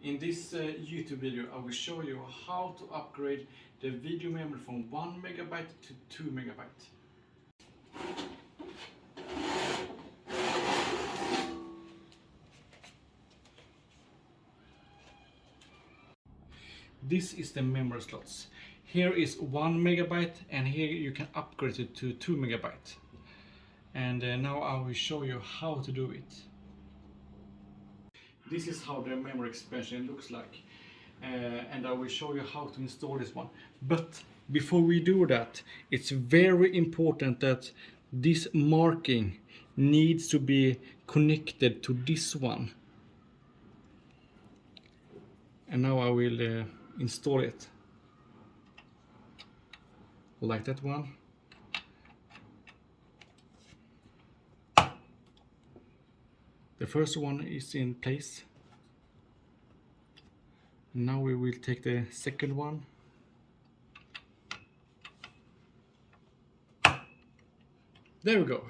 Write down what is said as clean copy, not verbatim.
In this YouTube video I will show you how to upgrade the video memory from 1 megabyte to 2 megabyte. This is the memory slots. Here is 1 megabyte and here you can upgrade it to 2 megabyte. And now I will show you how to do it. This is how the memory expansion looks like, and I will show you how to install this one. But before we do that, it's very important that this marking needs to be connected to this one. And now I will install it like that one. The first one is in place. Now we will take the second one. There we go.